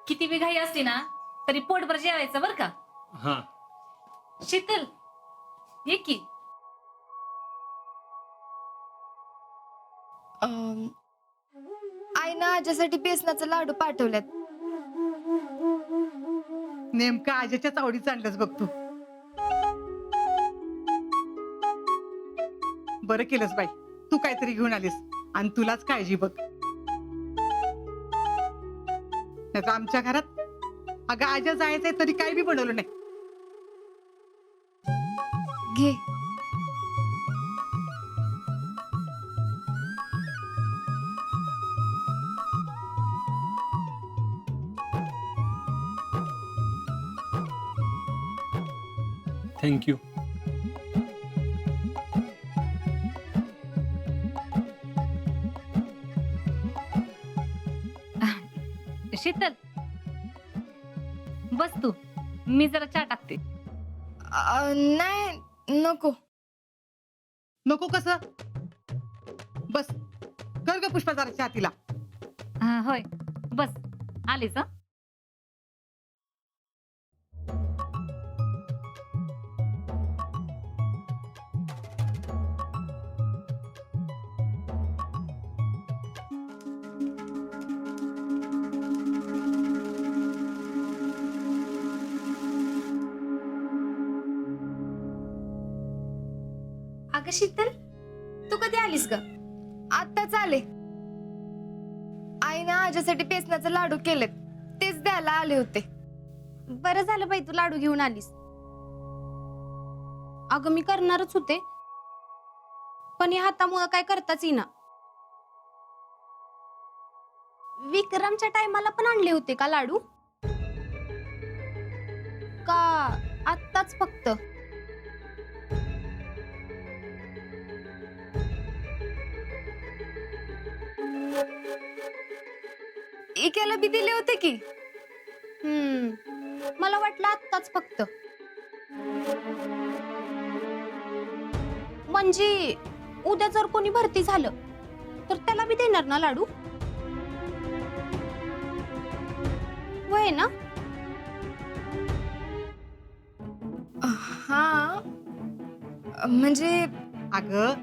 किती बी घाई असली ना तरी पोटभर जेवायचं बर का. हा. शीतल ये की. आईनं आज्यासाठी बेसनाचे लाडू पाठवल्यात. नेमकं आजीच्याच आवडीचं आणलंच बघ तू. बरं केलंस बाई, तू काहीतरी घेऊन आलीस आणि तुलाच काळजी बघ. नाहीतर आमच्या घरात अगं आज्या जायचंय तरी काही बी बनवलं नाही. घे. थँक्यू. शीतल बस तू, मी जरा चहा टाकते. नाही नको. नको कसं? बस कर ग पुष्पा जरा चहा तिला. हा, होय बस आलीस. अगं शीतल, तू कधी आलीस ग? आत्ताच आले. आईनं आज्यासाठी बेसनाचे लाडू केलेत, तेच द्यायला आले होते. बरं झालं बाई तू लाडू घेऊन आलीस. अगं मी करणारच होते, पण या हातामुळं काय करताच येईना. विक्रमच्या टायमाला पण आणले होते का लाडू? का आत्ताच फक्त? इक्याला बी दिले होते की. मला वाटलं आत्ताच फक्त. म्हणजे उद्या जर कोणी भरती झालं तर त्याला बी देणार ना लाडू? होय ना? हा म्हणजे अगं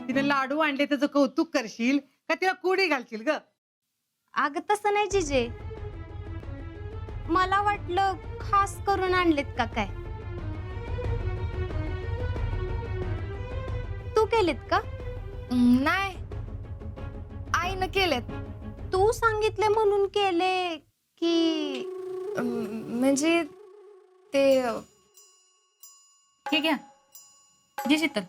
तिने लाडू आणले त्याचं कौतुक करशील का तिला कोडी घालशील ग? अगं तसं नाही जिजे, मला वाटलं खास करून आणलेत का काय. तू केलेत का? नाही, आईनं केलेत. तू सांगितले म्हणून केले की? म्हणजे ते हे घ्या जे शीतल.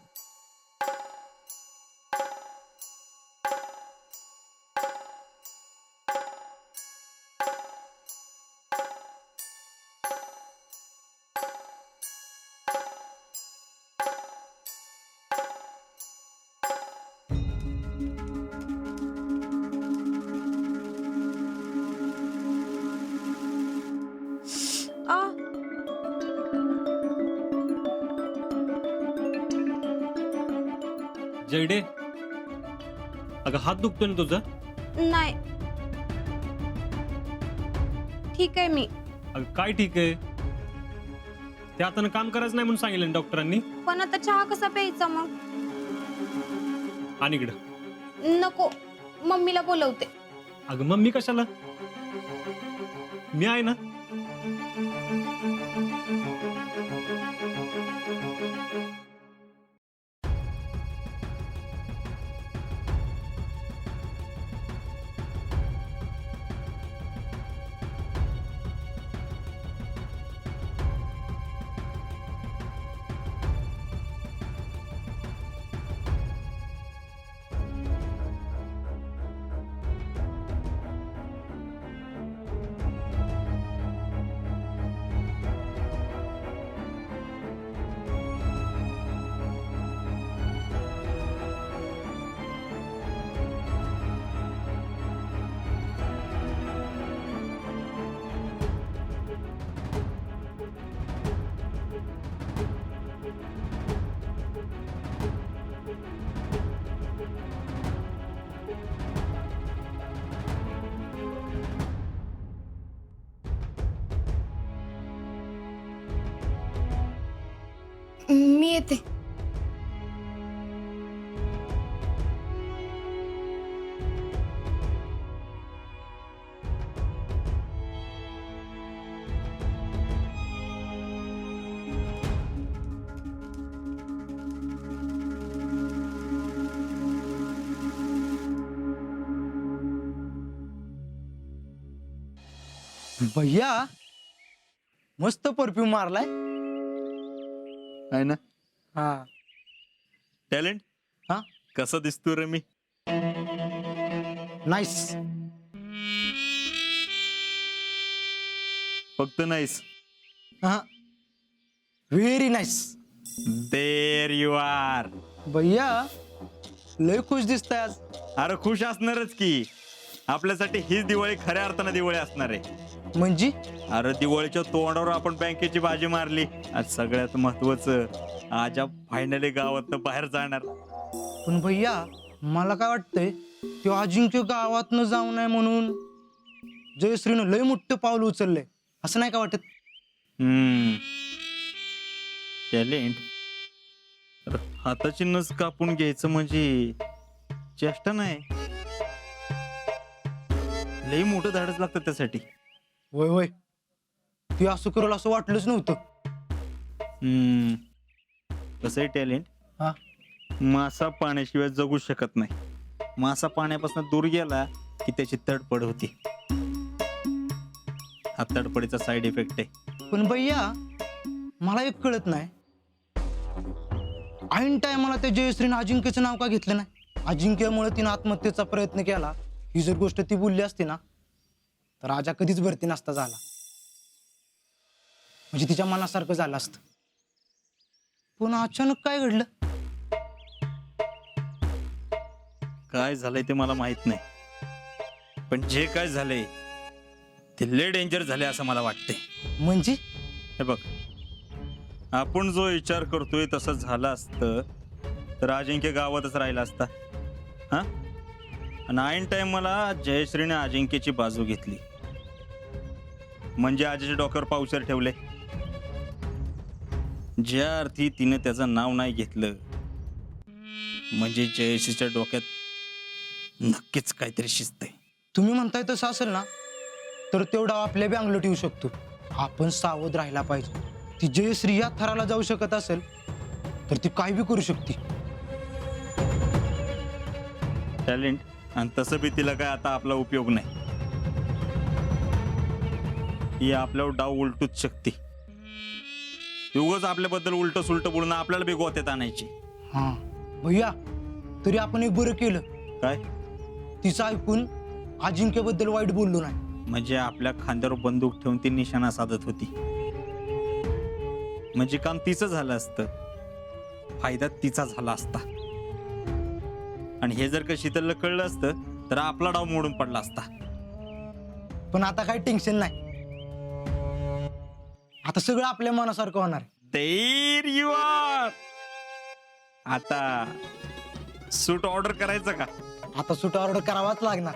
आ जयडे, अगं हात दुखतोय ना तुझा? नाही, ठीक आहे मी. अगं काय ठीक आहे, ते आता काम करायचं नाही म्हणून सांगितलं ना डॉक्टरांनी. पण आता चहा कसा प्यायचा मग? आणि इकडं नको, मम्मीला बोलवते. अगं मम्मी कशाला, मी आहे ना. मी येते. भैया मस्त परफ्यूम मारलाय. आहे ना हा टॅलेंट. हा? कसा दिसतो रे मी? नाईस. फक्त नाहीस. हा very nice. There you are. भैया लय खुश दिसताय आज. अरे खुश असणारच की. आपल्यासाठी हीच दिवाळी खऱ्या अर्थानं दिवाळी असणार आहे. म्हणजे अरे दिवाळीच्या तोंडावर आपण बँकेची बाजी मारली. आज सगळ्यात महत्वाचं, आज फायनली गावात बाहेर जाणार. पण भैया मला काय वाटतंय, तो अजिंक्य गावातनं जाऊ नये म्हणून जयश्रीनं लय मोठं पाऊल उचललंय, असं नाही का वाटत? टॅलेंट. हाताची नस कापून घ्यायचं म्हणजे चेष्टा नाही. लई मोठं धाडच लागतं त्यासाठी. होय होय, ती असं करेल असं वाटलंच नव्हतं. कसं आहे टॅलेंट, हा मासा पाण्याशिवाय जगू शकत नाही. मासा पाण्यापासून दूर गेला की त्याची तडपड होती. हा तडपडीचा साईड इफेक्ट आहे. पण भैया मला एक कळत नाही, ऐन टायमाला त्या जयश्रीनं अजिंक्यचं नाव का घेतलं नाही? अजिंक्यमुळे तिनं आत्महत्येचा प्रयत्न केला, ही जर गोष्ट ती बोलली असती ना तर राजा कधीच भरती नसता झाला. म्हणजे तिच्या मनासारखं झालं असतं. पण अचानक काय घडलं? काय झालंय ते मला माहित नाही, पण जे काय झालंय ते लय डेंजर झाले असं मला वाटतंय. म्हणजे हे बघ, आपण जो विचार करतोय तसं झालं असतं तर अजिंक्य गावातच राहिला असता. हा, आणि ऐन टाइम मला जयश्रीने अजिंक्यची बाजू घेतली, म्हणजे आजीच्या डोक्यावर पावसार ठेवले. ज्या अर्थी तिने त्याचं नाव नाही घेतलं म्हणजे जयश्रीच्या डोक्यात नक्कीच काहीतरी शिजतंय. तुम्ही म्हणताय तसं असेल ना तर तेवढा आपल्या बी अंगलट येऊ शकतो. आपण सावध राहायला पाहिजे. ती जयश्री या थराला जाऊ शकत असेल तर ती काय बी करू शकते. टॅलेंट. आणि तसं बी तिला काय आता आपला उपयोग नाही. ही आपल्यावर डाव उलटूच शकते. उगाच आपल्याबद्दल उलट सुलट बोलणं आपल्याला बी गोत्यात आणायची. हा भैया, तरी आपण एक बरं केलं काय? तिचं ऐकून अजिंक्यबद्दल वाईट बोललो नाही. म्हणजे आपल्या खांद्यावर बंदूक ठेवून ती निशाणा साधत होती, म्हणजे काम तिचं झालं असतं, फायदा तिचा झाला असता. आणि हे जर का शीतलला कळलं असतं तर आपला डाव मोडून पडला असता. पण आता काही टेन्शन नाही, आता सगळं आपल्या मनासारखं होणार. There you are. आता सूट ऑर्डर करायचं का? आता सुट ऑर्डर करावाच लागणार.